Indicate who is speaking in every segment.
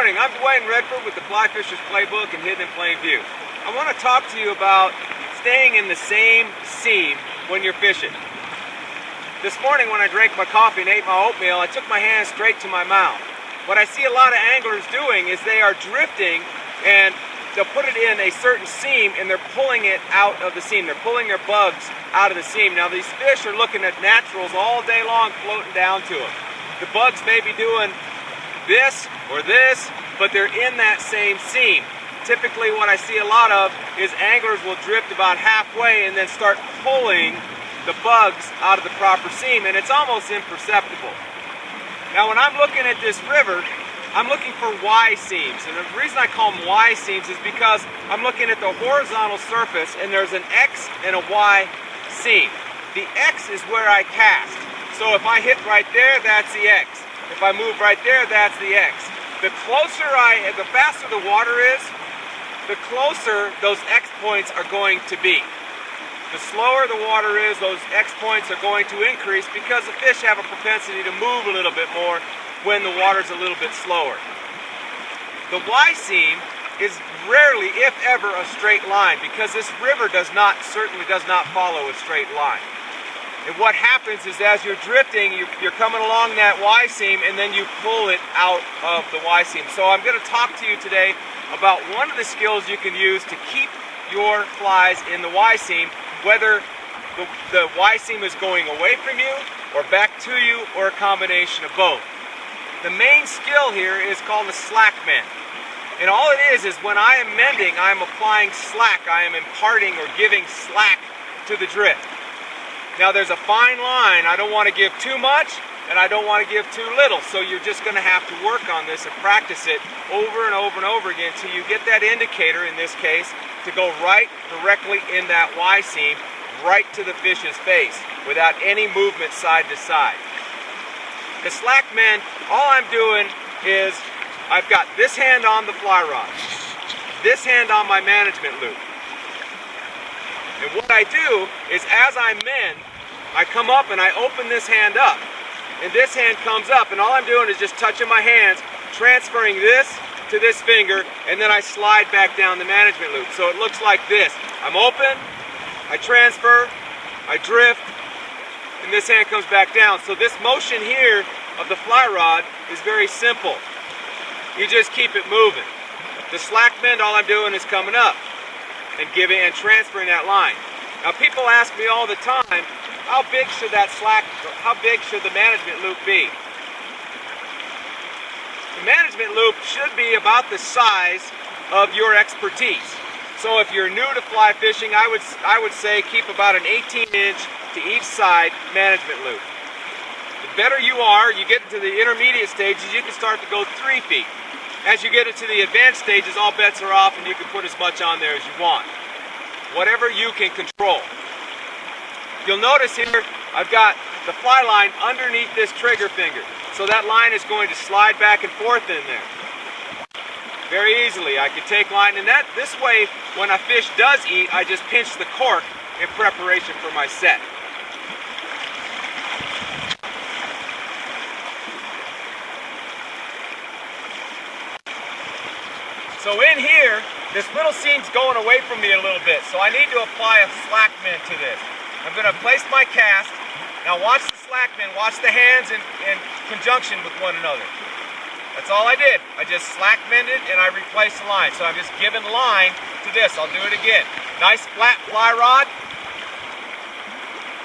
Speaker 1: morning, I'm Dwayne Redford with the Fly Fisher's Playbook and Hidden in Plain View. I want to talk to you about staying in the same seam when you're fishing. This morning when I drank my coffee and ate my oatmeal, I took my hand straight to my mouth. What I see a lot of anglers doing is they are drifting and they'll put it in a certain seam and they're pulling it out of the seam. They're pulling their bugs out of the seam. Now these fish are looking at naturals all day long floating down to them. The bugs may be doing this or this, but they're in that same seam. Typically what I see a lot of is anglers will drift about halfway and then start pulling the bugs out of the proper seam, and it's almost imperceptible. Now when I'm looking at this river, I'm looking for Y seams, and the reason I call them Y seams is because I'm looking at the horizontal surface and there's an X and a Y seam. The X is where I cast. So if I hit right there, that's the X. If I move right there, that's the X. The faster the water is, the closer those X points are going to be. The slower the water is, those X points are going to increase because the fish have a propensity to move a little bit more when the water's a little bit slower. The Y seam is rarely, if ever, a straight line because this river certainly does not follow a straight line. And what happens is as you're drifting, you're coming along that Y seam and then you pull it out of the Y seam. So I'm going to talk to you today about one of the skills you can use to keep your flies in the Y seam, whether the Y seam is going away from you or back to you or a combination of both. The main skill here is called the slack mend. And all it is when I am mending, I am applying slack. I am imparting or giving slack to the drift. Now there's a fine line. I don't want to give too much and I don't want to give too little. So you're just going to have to work on this and practice it over and over and over again until you get that indicator, in this case, to go right directly in that Y seam, right to the fish's face without any movement side to side. The slack mend, all I'm doing is I've got this hand on the fly rod, this hand on my management loop. And what I do is as I mend, I come up and I open this hand up. And this hand comes up and all I'm doing is just touching my hands, transferring this to this finger, and then I slide back down the management loop. So it looks like this. I'm open, I transfer, I drift, and this hand comes back down. So this motion here of the fly rod is very simple. You just keep it moving. The slack mend, all I'm doing is coming up and giving and transferring that line. Now people ask me all the time, how big should the management loop be? The management loop should be about the size of your expertise. So if you're new to fly fishing, I would say keep about an 18-inch to each side management loop. The better you are, you get into the intermediate stages, you can start to go 3 feet. As you get into the advanced stages, all bets are off and you can put as much on there as you want. Whatever you can control. You'll notice here, I've got the fly line underneath this trigger finger. So that line is going to slide back and forth in there. Very easily. I can take line, and this way, when a fish does eat, I just pinch the cork in preparation for my set. So in here, this little seam's going away from me a little bit, so I need to apply a slack mend to this. I'm going to place my cast. Now watch the slack mend, watch the hands in conjunction with one another. That's all I did. I just slack mended and I replaced the line. So I'm just giving line to this. I'll do it again. Nice flat fly rod.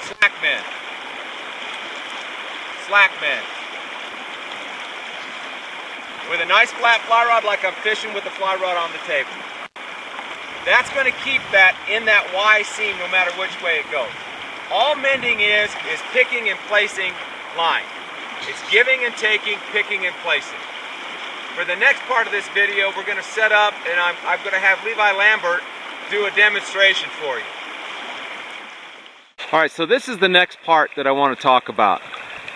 Speaker 1: Slack mend. Slack mend. With a nice flat fly rod like I'm fishing with the fly rod on the table. That's going to keep that in that Y seam no matter which way it goes. All mending is picking and placing line. It's giving and taking, picking and placing. For the next part of this video, we're going to set up and I'm going to have Levi Lambert do a demonstration for you. All right, so this is the next part that I want to talk about.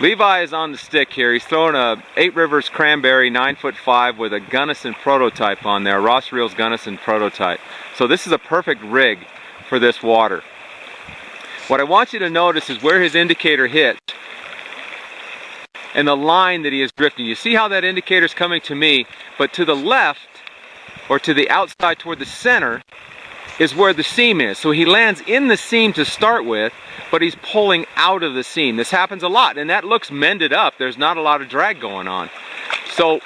Speaker 1: Levi is on the stick here. He's throwing a 8 Rivers Cranberry 9'5" with a Gunnison prototype on there, Ross Reels Gunnison prototype. So this is a perfect rig for this water. What I want you to notice is where his indicator hits. and the line that he is drifting. You see how that indicator is coming to me, but to the left, or to the outside toward the center, is where the seam is. So he lands in the seam to start with, but he's pulling out of the seam. This happens a lot, and that looks mended up. There's not a lot of drag going on. So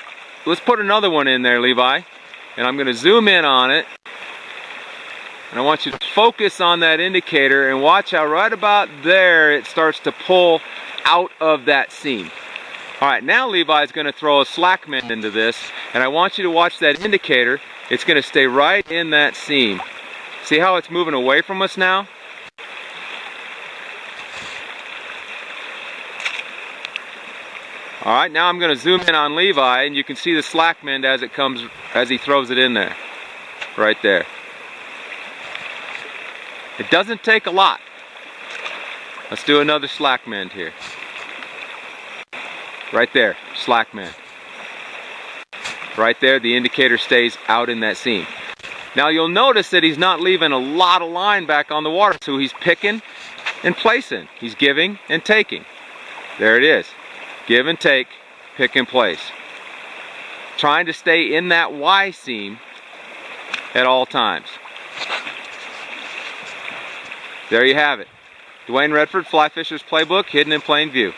Speaker 1: let's put another one in there, Levi, and I'm going to zoom in on it. And I want you to focus on that indicator and watch how right about there it starts to pull out of that seam. All right, now Levi is going to throw a slack mend into this, and I want you to watch that indicator. It's going to stay right in that seam. See how it's moving away from us now? All right, now I'm going to zoom in on Levi, and you can see the slack mend as it comes, as he throws it in there, right there. It doesn't take a lot. Let's do another slack mend here. Right there, slack mend. Right there, the indicator stays out in that seam. Now you'll notice that he's not leaving a lot of line back on the water, so he's picking and placing. He's giving and taking. There it is. Give and take, pick and place. Trying to stay in that Y seam at all times. There you have it. Dwayne Redford, Fly Fisher's Playbook, hidden in plain view.